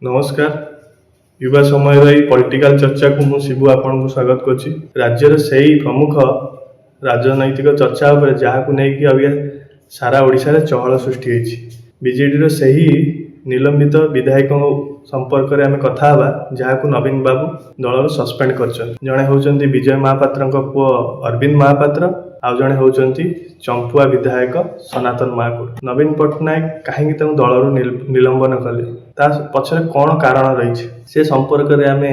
नमस्कार। युवा समय पॉलिटिकल चर्चा को मु शिबू आपन को स्वागत करछि। राज्य से ही प्रमुख राजनैतिक चर्चा उपर जहाँ को नहीं कि अभी सारा ओडिशा रे चहल सृष्टि होइछि। बीजेडी रो सही निलंबित विधायक संपर्क में आम कथा जहाँ को नवीन बाबू दल सस्पेंड कर जड़े होउचंती विजय महापात्र पुओ अरविंद महापात्र आउ जड़े होउचंती चंपुआ विधायक सनातन महाकुड़। नवीन पट्टनायक कहीं दल निलंबन कले पछरे कौन कारण रही से संपर्क में आम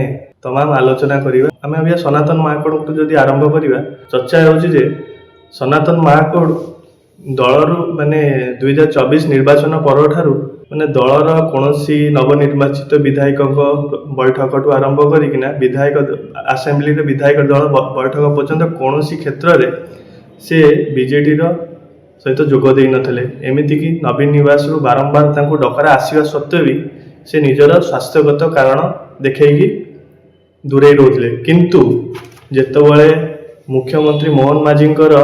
तमाम आलोचना करिबा। आम अभी सनातन महाकुड़ तो जदि आरंभ करिबा चर्चा होउछि जे सनातन महाकुड़ दलर माने 2024 निर्वाचन पर ठारू माने दलर कौनसी नवनिर्वाचित विधायक बैठक ठू आरंभ करिकिना विधायक आसेम्बली विधायक दल बैठक पर्यंत कौन क्षेत्र में से बीजेडी सहित जोग दे नथिले। एमिति कि नवीन निवास बारंबार तांको डकरा आसीबा सत्वे भी से निजर स्वास्थ्यगत कारण देखैकी दूरे रोले। किंतु जेतबेले मुख्यमंत्री मोहन माझींकर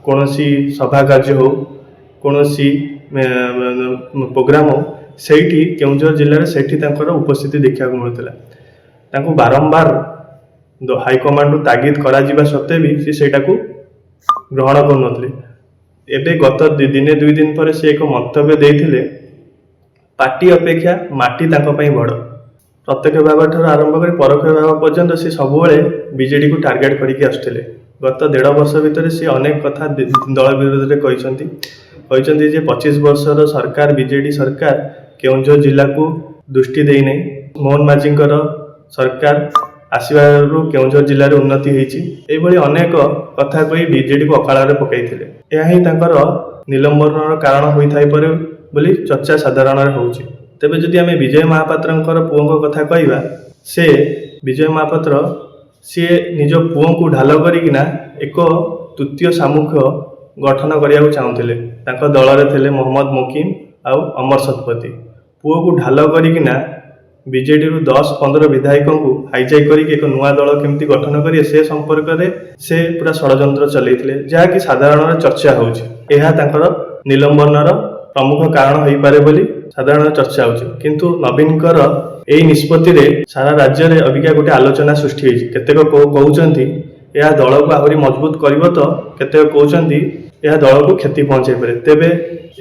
कौनसी सभा कार्य हो कौनसी प्रोग्राम हो सेठी केउंझर जिले में सेठी तांकर उपस्थिति देखा मिलता। बारंबार हाईकमांड तागिद करा जिबा सत्वे भी से सेटा को ग्रहण करुनथले। एबे गत दिने दुई दिन पर से एक मंतव्य देइथिले पार्टी अपेक्षा माटी तांको पई बड़। प्रत्यक्ष भाव ठार आरंभ कर परोक्ष भाव पर्यंत से सबुबले बीजेडी को टार्गेट करके आसुथिले। गत 1.5 वर्ष भितर से अनेक कथा दल विरोध में कहते 25 वर्षर सरकार बीजेडी सरकार केउंझर जिला को दृष्टि देई नै। मोहन माझींकर सरकार आसबारू केउंझर जिले में उन्नति होती अनेक कथा कही बीजेडी को अकाल में पकड़ते। यह ही निलंबन कारण होता है बोली चर्चा साधारण होउछि। तेबे जदि आमे विजय महापात्र पुओं कथा कहवा से विजय महापात्र सी निज पुओं को ढाल करिकिना एक तृतीय सामूह्य गठन करने चाहूले। दल में थे मोहम्मद मुकीम आउ अमर शतपथी। पुओ को ढाल करिकिना बीजेडी 10-15 विधायक को हाईजैक करके एक नुआ दल केमती गठन करें से संपर्क में से पूरा षड्यंत्र चलते जहाँकि साधारण चर्चा होकर निलंबनर प्रमुख कारण हो पारे बोली साधारण चर्चा होछि। किंतु नवीनकर यही निष्पत्ति रे सारा राज्य में अबिका गोटे आलोचना सृष्टि होइछि। केतेक कहउचंती यह दल को आहरी मजबूत करिवो तो केतेक कहउचंती यह दल को क्षति पहुंचाई पारे। तेबे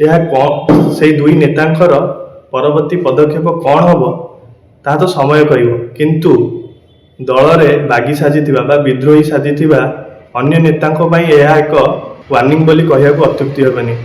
यह कौन से दुई नेतांकर परवर्ती पदक्षेप कौन हम ता तो समय कहिबो। किंतु दल में बागी साजिथिबा बा विद्रोही साजिथिबा अन्य नेतांको पई यह एक वार्निंग बोली कहया को अत्युक्ति हेबनी।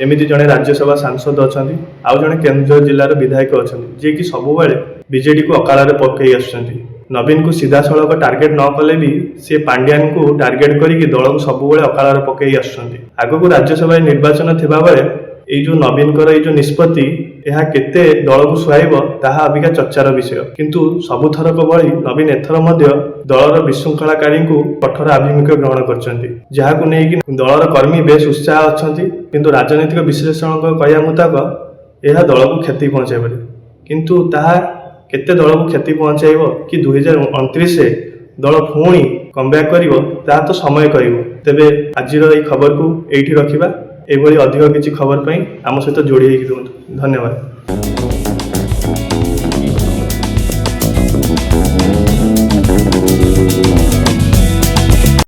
एमिति जड़े राज्यसभा सांसद अच्छा आउ जड़े केन्दुझर जिलार विधायक अच्छा जी कि सबुबले बीजेडी को अकाल में पकई आसुचंती। नवीन को सीधा सड़क टार्गेट न कले भी सी पांड्यान को टार्गेट करके दल को सबुबले अकाल में पकई आसुचंती। आगको राज्यसभा निर्वाचन थिबा बेले जो नवीन जो निष्पत्ति यह केते दल को सुहाइब ताहा अबिका चर्चार विषय। किंतु सबुथरक भली नवीन एथर मध्य दलर विशृंखलाकारी को कठोर आभिमुख्य ग्रहण करछंती जहाकु नै कि दलर कर्मी बेस उत्साह अछंती। किंतु राजनीतिक विश्लेषण कहया मुताबिक यह दल को क्षति पहुंचाइब। किंतु ताहा केते दल को क्षति पहुंचाइब कि 2029 से दल पुणी कमबैक करिवो ता तो समय कहिवो। तेबे आजिर एई खबर को एठी रखिबा। एभली अधिक किसी खबर पाई आम सहित जोड़ी होइकि रुहतु। धन्यवाद।